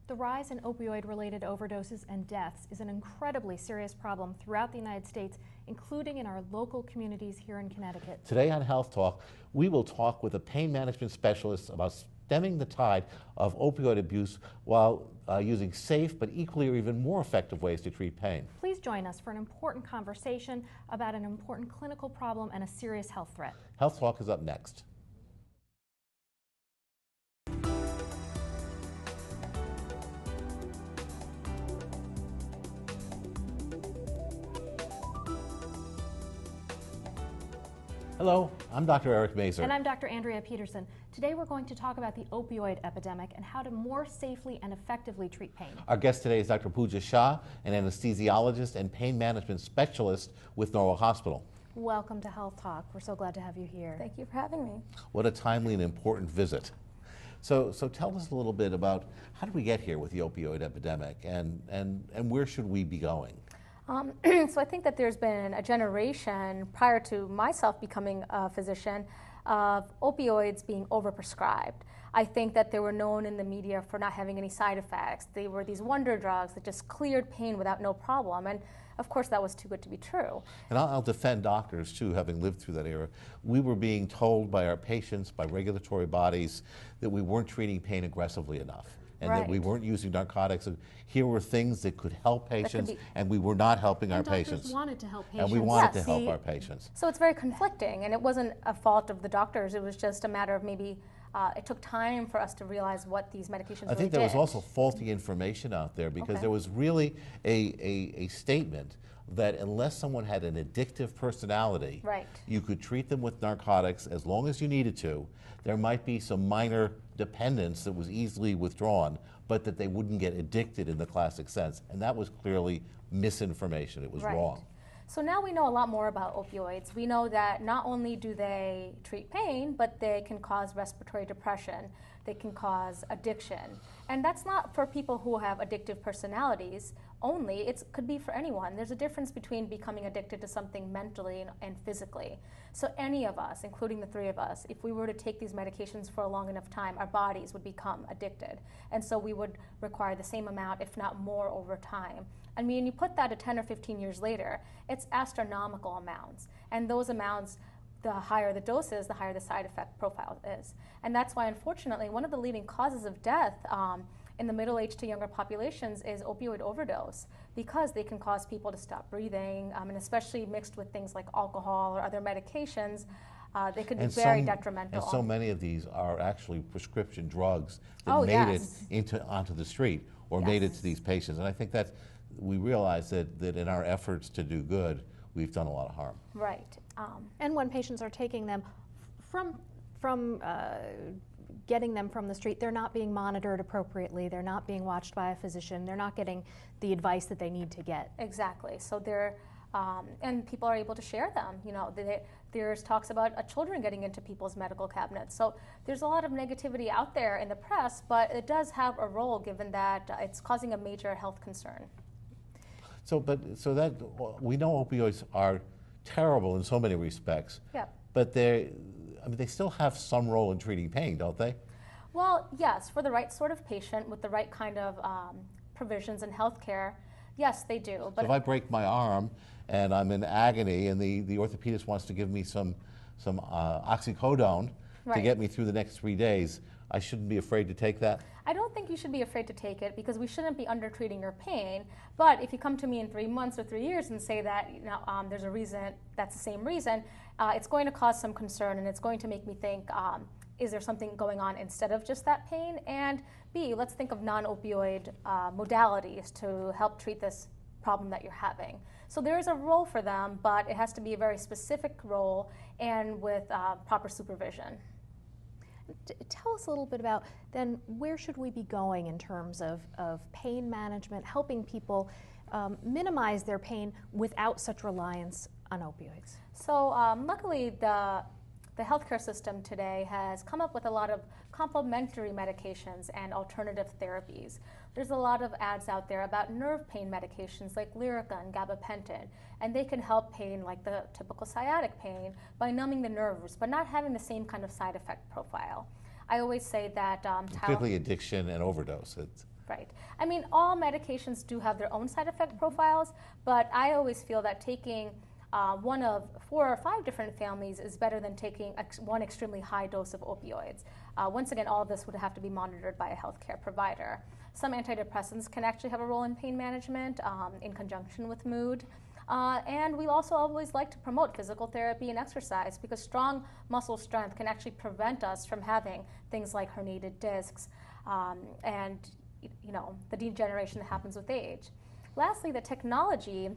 The rise in opioid-related overdoses and deaths is an incredibly serious problem throughout the United States, including in our local communities here in Connecticut. Today on Health Talk, we will talk with a pain management specialist about stemming the tide of opioid abuse while using safe but equally or even more effective ways to treat pain. Please join us for an important conversation about an important clinical problem and a serious health threat. Health Talk is up next. Hello, I'm Dr. Eric Mazur. And I'm Dr. Andrea Peterson. Today we're going to talk about the opioid epidemic and how to more safely and effectively treat pain. Our guest today is Dr. Puja Shah, an anesthesiologist and pain management specialist with Norwalk Hospital. Welcome to Health Talk. We're so glad to have you here. Thank you for having me. What a timely and important visit. So tell us a little bit about how did we get here with the opioid epidemic and where should we be going? So I think that there's been a generation prior to myself becoming a physician of opioids being overprescribed. I think that they were known in the media for not having any side effects. They were these wonder drugs that just cleared pain without no problem. And of course that was too good to be true. And I'll defend doctors too, having lived through that era. We were being told by our patients, by regulatory bodies, that we weren't treating pain aggressively enough. And that we weren't using narcotics. Here were things that could help patients, and we were not helping our patients. Doctors wanted to help patients. And we wanted to help our patients. So it's very conflicting, and it wasn't a fault of the doctors. It was just a matter of maybe it took time for us to realize what these medications really did. I think there was also faulty information out there because there was really a statement that unless someone had an addictive personality, you could treat them with narcotics as long as you needed to. There might be some minor dependence that was easily withdrawn, but that they wouldn't get addicted in the classic sense. And that was clearly misinformation. It was wrong. So now we know a lot more about opioids. We know that not only do they treat pain, but they can cause respiratory depression. They can cause addiction. And that's not for people who have addictive personalities only. It could be for anyone. There's a difference between becoming addicted to something mentally and physically. So any of us, including the three of us, if we were to take these medications for a long enough time, our bodies would become addicted. And so we would require the same amount, if not more, over time. I mean, you put that to 10 or 15 years later, it's astronomical amounts. And those amounts, the higher the doses, the higher the side effect profile is. And that's why, unfortunately, one of the leading causes of death in the middle-aged to younger populations is opioid overdose, because they can cause people to stop breathing, and especially mixed with things like alcohol or other medications, they could be very detrimental. And so many of these are actually prescription drugs that made it onto the street or made it to these patients. And I think that we realize that in our efforts to do good, we've done a lot of harm. Right. And when patients are taking them from getting them from the street, they're not being monitored appropriately, they're not being watched by a physician, they're not getting the advice that they need to get. Exactly. So they're, and people are able to share them. You know, there's talks about children getting into people's medical cabinets. So there's a lot of negativity out there in the press, but it does have a role given that it's causing a major health concern. So that we know opioids are terrible in so many respects. Yeah. But they still have some role in treating pain, don't they? Well, yes, for the right sort of patient with the right kind of provisions in healthcare, yes, they do. But so if I break my arm and I'm in agony and the orthopedist wants to give me some oxycodone to get me through the next 3 days, I shouldn't be afraid to take that? I don't think you should be afraid to take it because we shouldn't be undertreating your pain. But if you come to me in 3 months or 3 years and say that there's a reason, that's the same reason, it's going to cause some concern and it's going to make me think, is there something going on instead of just that pain? And B, let's think of non-opioid modalities to help treat this problem that you're having. So there is a role for them, but it has to be a very specific role and with proper supervision. Tell us a little bit about then where should we be going in terms of pain management, helping people minimize their pain without such reliance on opioids? So luckily the healthcare system today has come up with a lot of complementary medications and alternative therapies. There's a lot of ads out there about nerve pain medications like Lyrica and gabapentin, and they can help pain like the typical sciatic pain by numbing the nerves, but not having the same kind of side effect profile. I always say that particularly addiction and overdose. Right. I mean, all medications do have their own side effect profiles, but I always feel that taking one of 4 or 5 different families is better than taking one extremely high dose of opioids. Once again, all of this would have to be monitored by a healthcare provider. Some antidepressants can actually have a role in pain management in conjunction with mood. And we also always like to promote physical therapy and exercise because strong muscle strength can actually prevent us from having things like herniated discs and the degeneration that happens with age. Lastly, the technology,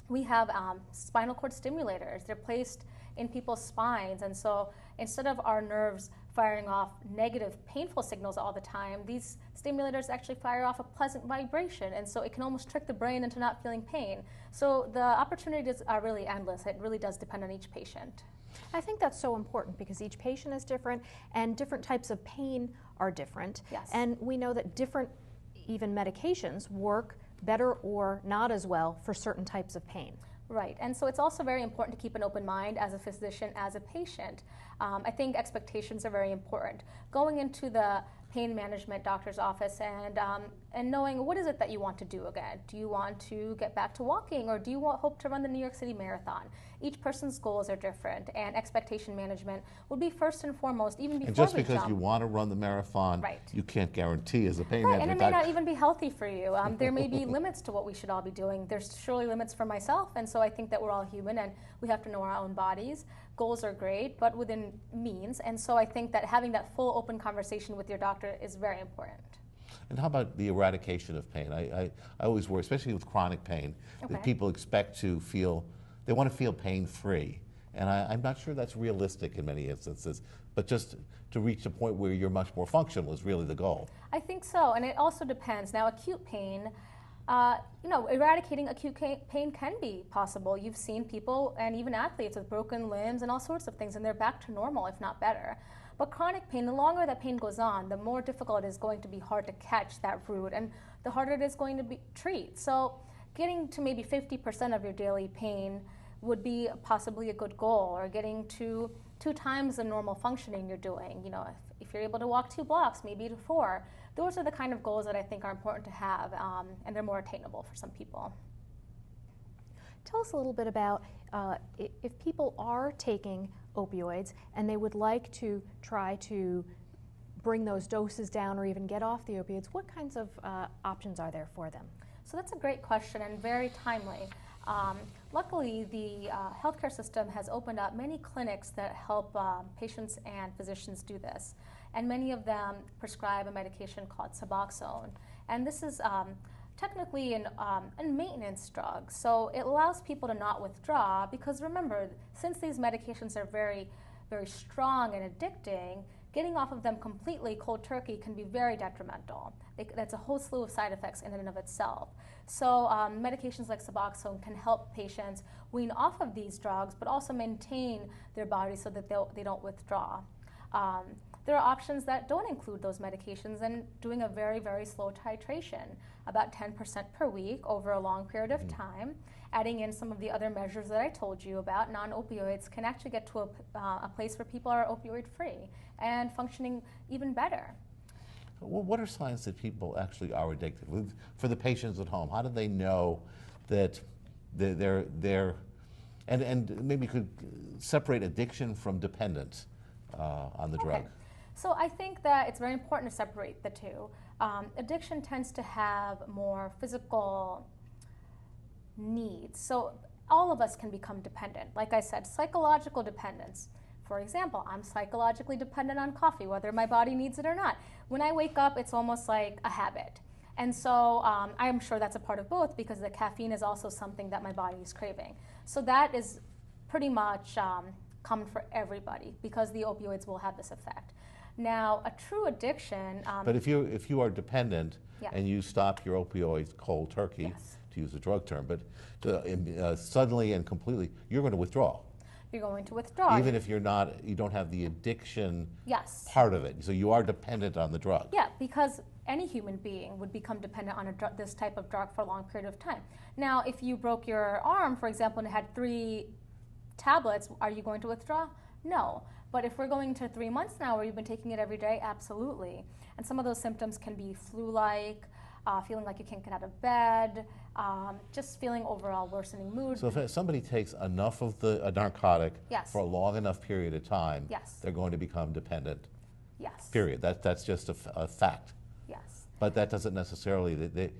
we have spinal cord stimulators. They're placed in people's spines, and so instead of our nerves firing off negative, painful signals all the time, these stimulators actually fire off a pleasant vibration, and so it can almost trick the brain into not feeling pain. So the opportunities are really endless. It really does depend on each patient. I think that's so important because each patient is different and different types of pain are different. Yes. And we know that different even medications work better or not as well for certain types of pain. Right, and so it's also very important to keep an open mind as a physician, as a patient. I think expectations are very important. Going into the pain management doctor's office and knowing what is it that you want to do again. Do you want to get back to walking, or do you hope to run the New York City Marathon? Each person's goals are different, and expectation management would be first and foremost, even before And just we because jump. you want to run the marathon, Right. you can't guarantee as a pain Right, and management it may doctor. not even be healthy for you. There may be limits to what we should all be doing. There's surely limits for myself, and so I think that we're all human and we have to know our own bodies. Goals are great, but within means, and so I think that having that full open conversation with your doctor is very important. And how about the eradication of pain? I always worry, especially with chronic pain, that people expect to feel, they want to feel pain-free. And I'm not sure that's realistic in many instances, but just to reach a point where you're much more functional is really the goal. I think so, and it also depends. Now, acute pain, eradicating acute pain can be possible. You've seen people and even athletes with broken limbs and all sorts of things, and they're back to normal, if not better. But chronic pain, the longer that pain goes on, the more difficult it is going to be hard to catch that root, and the harder it is going to treat. So getting to maybe 50% of your daily pain would be possibly a good goal, or getting to 2 times the normal functioning you're doing. If you're able to walk 2 blocks, maybe to 4. Those are the kind of goals that I think are important to have, and they're more attainable for some people. Tell us a little bit about if people are taking opioids and they would like to try to bring those doses down or even get off the opioids, what kinds of options are there for them? So that's a great question and very timely. Luckily, the healthcare system has opened up many clinics that help patients and physicians do this. And many of them prescribe a medication called Suboxone. And this is technically a maintenance drug. So it allows people to not withdraw because remember, since these medications are very, very strong and addicting, getting off of them completely cold turkey can be very detrimental. That's a whole slew of side effects in and of itself. So medications like Suboxone can help patients wean off of these drugs, but also maintain their body so that they don't withdraw. There are options that don't include those medications and doing a very, very slow titration, about 10% per week over a long period of time. Adding in some of the other measures that I told you about, non-opioids can actually get to a place where people are opioid-free and functioning even better. Well, what are signs that people actually are addicted? For the patients at home, how do they know that they're and maybe you could separate addiction from dependence on the drug? So I think that it's very important to separate the two. Addiction tends to have more physical needs. So all of us can become dependent. Like I said, psychological dependence. For example, I'm psychologically dependent on coffee, whether my body needs it or not. When I wake up, it's almost like a habit. And so I'm sure that's a part of both because the caffeine is also something that my body is craving. So that is pretty much common for everybody because the opioids will have this effect. Now, a true addiction... but if you are dependent and you stop your opioids cold turkey, to use a drug term, but suddenly and completely, you're going to withdraw. You're going to withdraw. Even if you don't have the addiction part of it. So you are dependent on the drug. Yeah, because any human being would become dependent on this type of drug for a long period of time. Now, if you broke your arm, for example, and had 3 tablets, are you going to withdraw? No. But if we're going to 3 months now where you've been taking it every day, absolutely. And some of those symptoms can be flu-like, feeling like you can't get out of bed, just feeling overall worsening mood. So if somebody takes enough of a narcotic Yes. for a long enough period of time, Yes. they're going to become dependent. Yes. Period. That's just a fact. Yes. But that doesn't necessarily,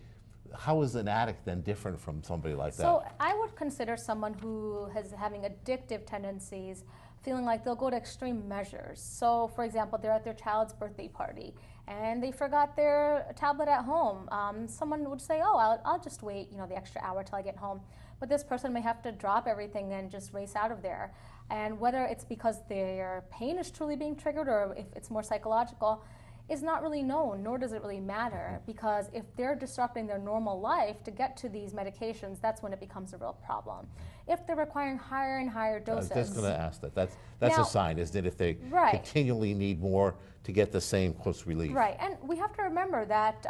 how is an addict then different from somebody like that? So I would consider someone who is having addictive tendencies feeling like they'll go to extreme measures. So for example, they're at their child's birthday party and they forgot their tablet at home. Someone would say, oh, I'll just wait, the extra hour till I get home. But this person may have to drop everything and just race out of there. And whether it's because their pain is truly being triggered or if it's more psychological is not really known, nor does it really matter, because if they're disrupting their normal life to get to these medications, that's when it becomes a real problem. If they're requiring higher and higher doses. I was just going to ask that. That's now, a sign, isn't it, if they right. continually need more to get the same close relief. Right, and we have to remember that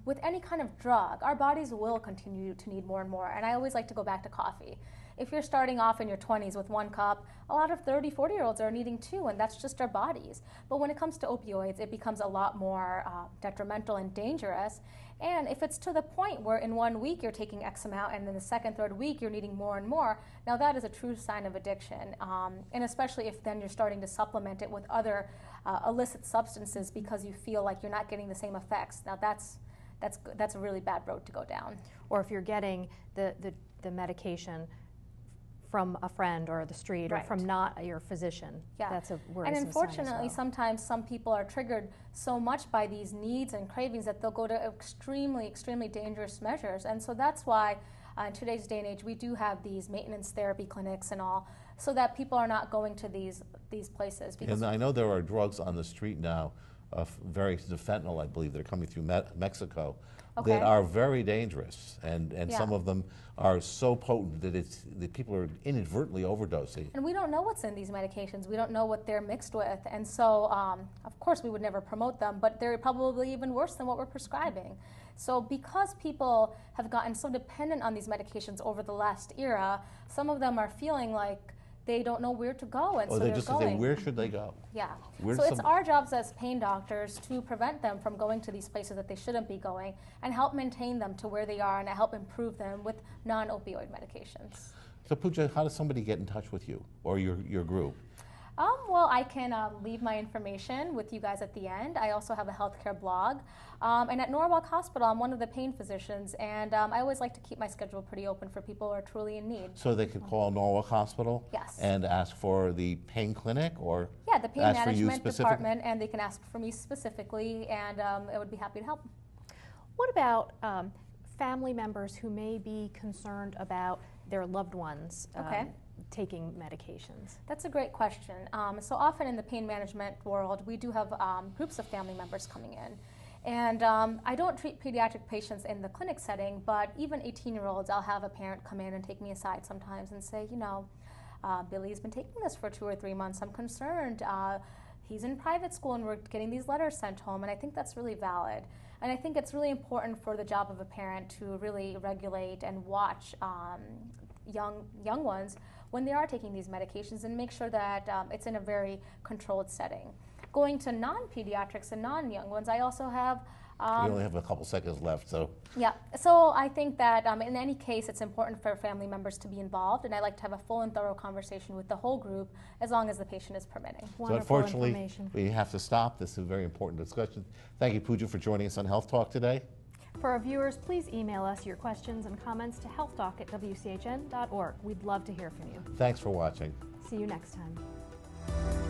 with any kind of drug, our bodies will continue to need more and more, and I always like to go back to coffee. If you're starting off in your 20s with 1 cup, a lot of 30, 40-year-olds are needing 2, and that's just our bodies. But when it comes to opioids, it becomes a lot more detrimental and dangerous. And if it's to the point where in 1 week you're taking X amount, and then the second, third week you're needing more and more, now that is a true sign of addiction. And especially if then you're starting to supplement it with other illicit substances because you feel like you're not getting the same effects. Now that's a really bad road to go down. Or if you're getting the medication from a friend or the street, right. or from not your physician. Yeah. That's a worrisome And unfortunately, sign as well. sometimes some people are triggered so much by these needs and cravings that they'll go to extremely, extremely dangerous measures. And so that's why in today's day and age, we do have these maintenance therapy clinics and all, so that people are not going to these places. Because And I know there are drugs on the street now, various fentanyl, I believe, that are coming through Mexico, okay. that are very dangerous, and yeah. some of them are so potent that people are inadvertently overdosing. And we don't know what's in these medications. We don't know what they're mixed with. And so, of course, we would never promote them, but they're probably even worse than what we're prescribing. So because people have gotten so dependent on these medications over the last era, some of them are feeling like they don't know where to go, and so they they're just going. say, where should they go? Yeah. Where's So it's our jobs as pain doctors to prevent them from going to these places that they shouldn't be going and help maintain them to where they are and help improve them with non-opioid medications. So Puja, how does somebody get in touch with you or your group? Well, I can leave my information with you guys at the end. I also have a healthcare blog. And at Norwalk Hospital, I'm one of the pain physicians, and I always like to keep my schedule pretty open for people who are truly in need. So they could call Norwalk Hospital? Yes. And ask for the pain clinic, or yeah, the pain ask for you management department, and they can ask for me specifically, and I would be happy to help. What about family members who may be concerned about their loved ones taking medications? That's a great question. So often in the pain management world, we do have groups of family members coming in. And I don't treat pediatric patients in the clinic setting, but even 18-year-olds, I'll have a parent come in and take me aside sometimes and say, Billy's been taking this for 2 or 3 months. I'm concerned. He's in private school and we're getting these letters sent home, and I think that's really valid. And I think it's really important for the job of a parent to really regulate and watch young ones when they are taking these medications and make sure that it's in a very controlled setting. Going to non-pediatrics and non-young ones, I also have... we only have a couple seconds left, so... Yeah, so I think that in any case, it's important for family members to be involved, and I like to have a full and thorough conversation with the whole group as long as the patient is permitting. So unfortunately, we have to stop. This is a very important discussion. Thank you, Puja, for joining us on Health Talk today. For our viewers, please email us your questions and comments to healthtalk@wchn.org. We'd love to hear from you. Thanks for watching. See you next time.